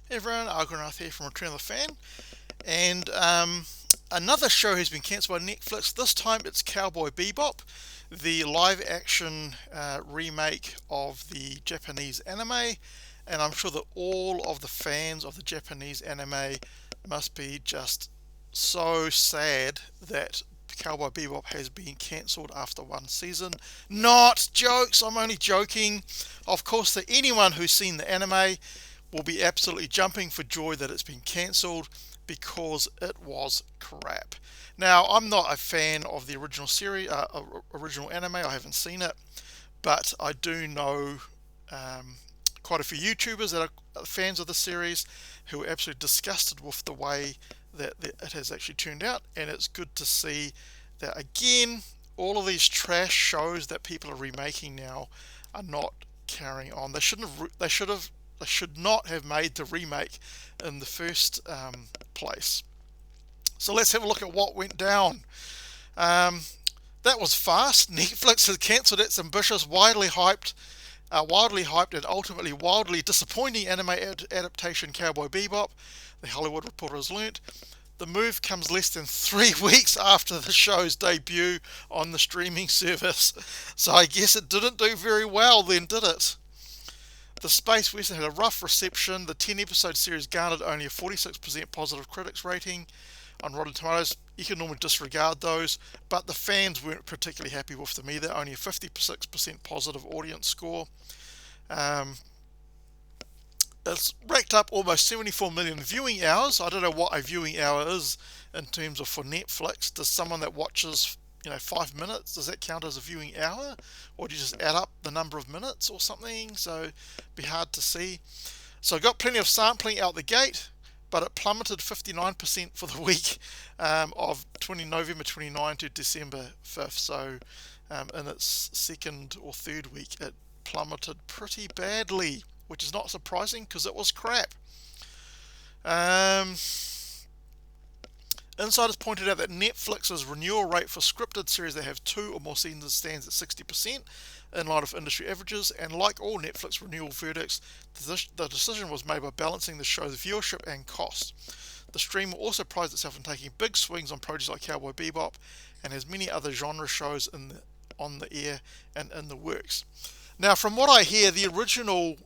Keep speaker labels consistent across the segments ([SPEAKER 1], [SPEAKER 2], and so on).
[SPEAKER 1] Hey everyone, Argonath here from Return of the Fan, and another show has been cancelled by Netflix. This time it's Cowboy Bebop, the live-action remake of the Japanese anime, and I'm sure that all of the fans of the Japanese anime must be just so sad that Cowboy Bebop has been cancelled after one season. Not jokes, I'm only joking. Of course, to anyone who's seen the anime, will be absolutely jumping for joy that it's been cancelled because it was crap. Now, I'm not a fan of the original series, original anime. I haven't seen it, but I do know quite a few YouTubers that are fans of the series who are absolutely disgusted with the way that it has actually turned out, and it's good to see that again. All of these trash shows that people are remaking now are not carrying on. They shouldn't have. They should not have made the remake in the first place. So let's have a look at what went down. Um, that was fast. Netflix has cancelled its ambitious, wildly hyped, and ultimately wildly disappointing anime adaptation Cowboy Bebop. The Hollywood Reporter has learnt. The move comes less than 3 weeks after the show's debut on the streaming service. So I guess it didn't do very well then, did it? The Space Western had a rough reception. The 10 episode series garnered only a 46% positive critics rating on Rotten Tomatoes. You can normally disregard those, but the fans weren't particularly happy with them either. Only a 56% positive audience score. It's racked up almost 74 million viewing hours. I don't know what a viewing hour is in terms of for Netflix. Does someone that watches 5 minutes, does that count as a viewing hour, or do you just add up the number of minutes or something? So it'd be hard to see. So I got plenty of sampling out the gate, but it plummeted 59% for the week of November 29 to December 5th. So in its second or third week it plummeted pretty badly, which is not surprising because it was crap. Insiders pointed out that Netflix's renewal rate for scripted series that have 2 or more seasons stands at 60%, in line with industry averages, and like all Netflix renewal verdicts, the decision was made by balancing the show's viewership and cost. The streamer also prides itself in taking big swings on projects like Cowboy Bebop and has many other genre shows on the air and in the works. Now, from what I hear, the original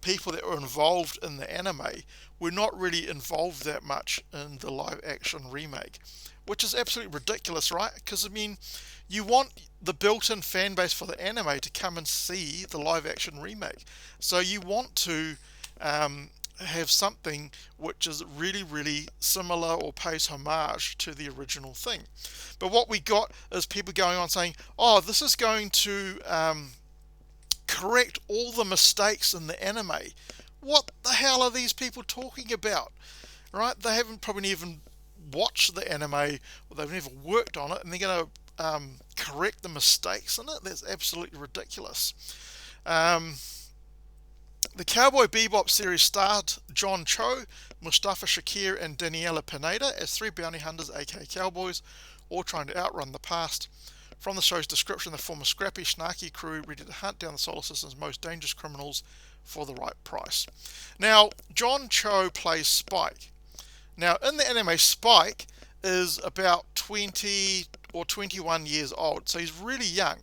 [SPEAKER 1] people that were involved in the anime were not really involved that much in the live action remake, which is absolutely ridiculous, right? Because, I mean, you want the built-in fan base for the anime to come and see the live action remake. So you want to have something which is really, really similar or pays homage to the original thing. But what we got is people going on saying, oh, this is going to correct all the mistakes in the anime. What the hell are these people talking about? Right? They haven't probably even watched the anime, or they've never worked on it, and they're going to correct the mistakes in it. That's absolutely ridiculous. The Cowboy Bebop series starred John Cho, Mustafa Shakir, and Daniela Pineda as 3 bounty hunters, aka cowboys, all trying to outrun the past. From the show's description, they form a scrappy, snarky crew ready to hunt down the solar system's most dangerous criminals for the right price. Now, John Cho plays Spike. Now, in the anime, Spike is about 20 or 21 years old, so he's really young.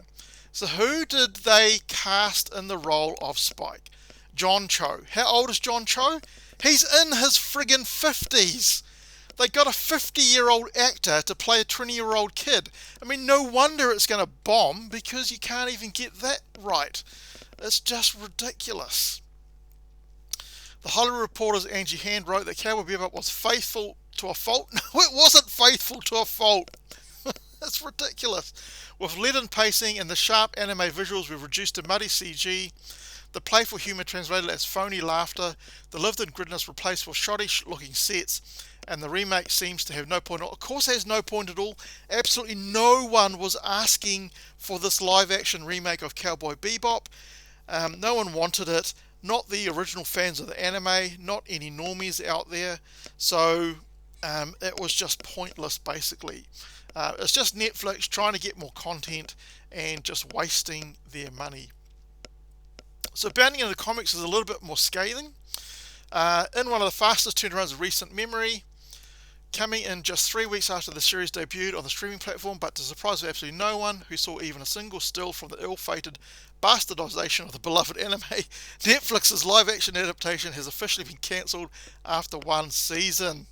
[SPEAKER 1] So who did they cast in the role of Spike? John Cho. How old is John Cho? He's in his friggin' 50s. They got a 50-year-old actor to play a 20-year-old kid. I mean, no wonder it's going to bomb, because you can't even get that right. It's just ridiculous. The Hollywood Reporter's Angie Hand wrote that Cowboy Bebop was faithful to a fault. No, it wasn't faithful to a fault. That's ridiculous. With leaden pacing and the sharp anime visuals, we've reduced to muddy CG. The playful humour translated as phony laughter. The lived-in grittiness replaced with shoddy-looking sets. And the remake seems to have no point at all. Of course it has no point at all. Absolutely no one was asking for this live-action remake of Cowboy Bebop. No one wanted it. Not the original fans of the anime. Not any normies out there. So it was just pointless, basically. It's just Netflix trying to get more content and just wasting their money. So bounding into the comics is a little bit more scathing. In one of the fastest turnarounds of recent memory, coming in just 3 weeks after the series debuted on the streaming platform, but to the surprise of absolutely no one who saw even a single still from the ill-fated bastardization of the beloved anime, Netflix's live-action adaptation has officially been cancelled after 1 season.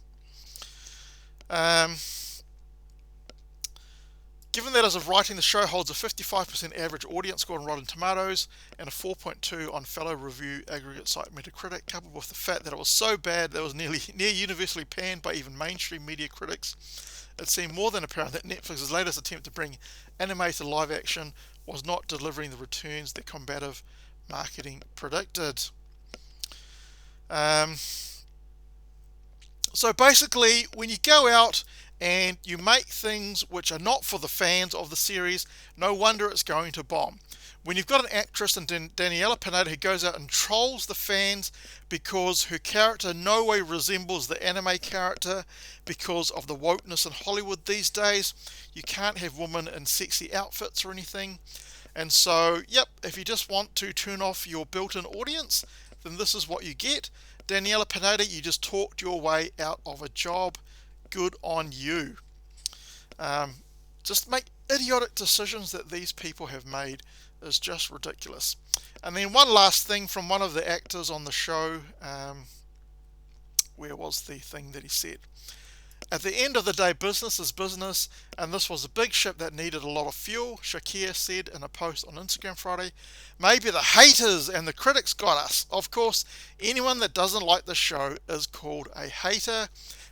[SPEAKER 1] Given that as of writing, the show holds a 55% average audience score on Rotten Tomatoes and a 4.2 on fellow review aggregate site Metacritic, coupled with the fact that it was so bad that it was near universally panned by even mainstream media critics, it seemed more than apparent that Netflix's latest attempt to bring anime to live action was not delivering the returns that combative marketing predicted. So basically, when you go out and you make things which are not for the fans of the series, no wonder it's going to bomb. When you've got an actress in Daniela Pineda who goes out and trolls the fans because her character no way resembles the anime character because of the wokeness in Hollywood these days, you can't have women in sexy outfits or anything. And so, yep, if you just want to turn off your built-in audience, then this is what you get. Daniela Pineda, you just talked your way out of a job. Good on you. Just make idiotic decisions that these people have made is just ridiculous. And then one last thing from one of the actors on the show. Where was the thing that he said? At the end of the day, business is business, and this was a big ship that needed a lot of fuel, Shakir said in a post on Instagram Friday. Maybe the haters and the critics got us. Of course, anyone that doesn't like the show is called a hater,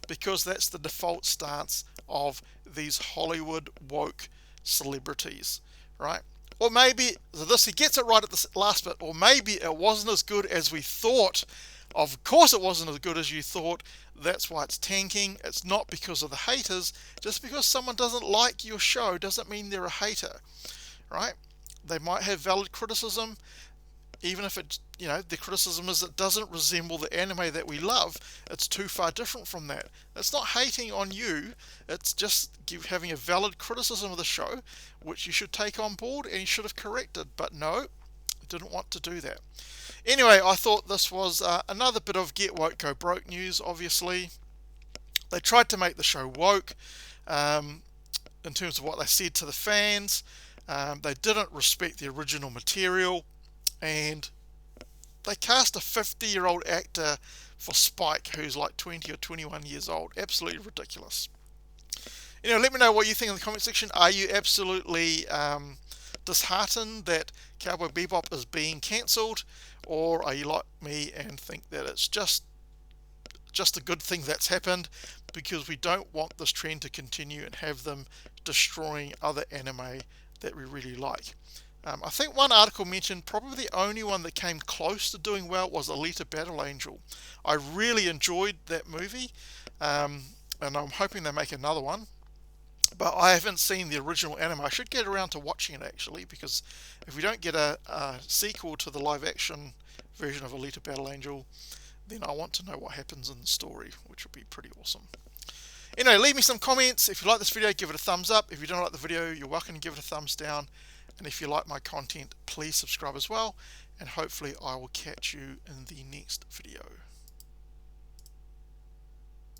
[SPEAKER 1] because that's the default stance of these Hollywood woke celebrities, right? Or maybe, he gets it right at the last bit, or maybe it wasn't as good as we thought. Of course it wasn't as good as you thought. That's why it's tanking. It's not because of the haters. Just because someone doesn't like your show doesn't mean they're a hater, right? They might have valid criticism, even if it, the criticism is it doesn't resemble the anime that we love. It's too far different from that. It's not hating on you. It's just having a valid criticism of the show, which you should take on board and you should have corrected. But no, didn't want to do that. Anyway, I thought this was another bit of Get Woke Go Broke news, obviously. They tried to make the show woke in terms of what they said to the fans. They didn't respect the original material, and they cast a 50-year-old actor for Spike who's like 20 or 21 years old. Absolutely ridiculous. Let me know what you think in the comment section. Are you absolutely disheartened that Cowboy Bebop is being cancelled, or are you like me and think that it's just a good thing that's happened, because we don't want this trend to continue and have them destroying other anime that we really like? I think one article mentioned probably the only one that came close to doing well was Alita Battle Angel. I really enjoyed that movie, and I'm hoping they make another one. But I haven't seen the original anime. I should get around to watching it, actually, because if we don't get a sequel to the live-action version of Alita Battle Angel, then I want to know what happens in the story, which would be pretty awesome. Anyway, leave me some comments. If you like this video, give it a thumbs up. If you don't like the video, you're welcome to give it a thumbs down. And if you like my content, please subscribe as well. And hopefully I will catch you in the next video.